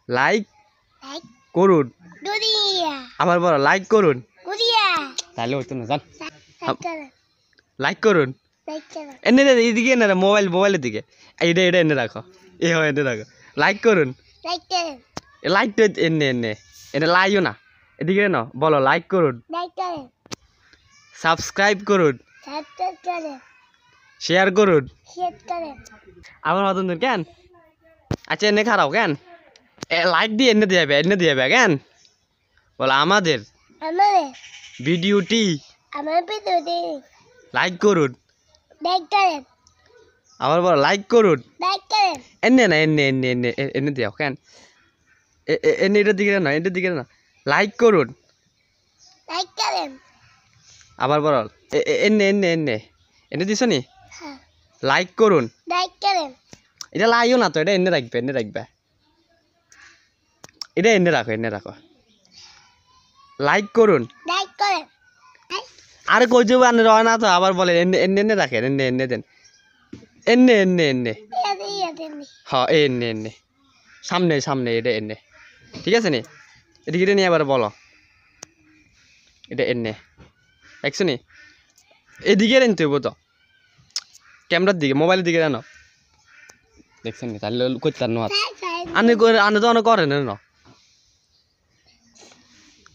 like like করুন দুরিয়া আবার বলো লাইক করুন দুরিয়া তাহলে হইতো না জান লাইক করে লাইক করুন লাইক করে এনে এদিকে এনে মোবাইলের দিকে এইটা এনে রাখো এনে রাখো লাইক করুন লাইক করে লাইক তো এনে এটা লাইও না এদিকে না বলো লাইক করুন লাইক করে সাবস্ক্রাইব করুন সাবস্ক্রাইব করে শেয়ার করুন শেয়ার করে আমার মতন কেন আচ্ছা এনে খারাপ কেন লাইক দিয়ে এনে দিয়ে যাবে কেন বলো আমাদের ভিডিওটি আমার ভিডিওটি লাইক করুন লাইক করে আবার বলো লাইক করুন লাইক করে এনে না এনে দিও কেন এনে এটার দিকে না লাইক করুন লাইক করে আবার বলো এনে দিছ নি হ্যাঁ লাইক করুন লাইক করে এটা লাইও না তো এটা এনে রাখবে এটা এনে রাখো লাইক করুন লাইক করে আরে কই যাবো আনে রয় না তো আবার বলে এনে রাখেন এনে দেন এনে হ্যাঁ এনে সামনে এটা এনে ঠিক আছে নি এদিকে নিয়ে আবার বলো এটা এনে দেখছো নি এদিকে এনতে হইব তো ক্যামেরার দিকে মোবাইলের দিকে জানো দেখছেন নি তাহলে করতে আর নোয়ার আনে তো অনেক করে না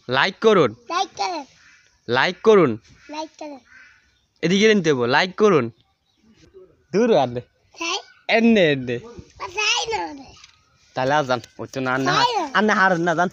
লাইক করুন লাইক করুন এদিকে এনতে হইব লাইক করুন দূর আনে এনে তাহলে আর যান ওই তো না আন্না হার না যান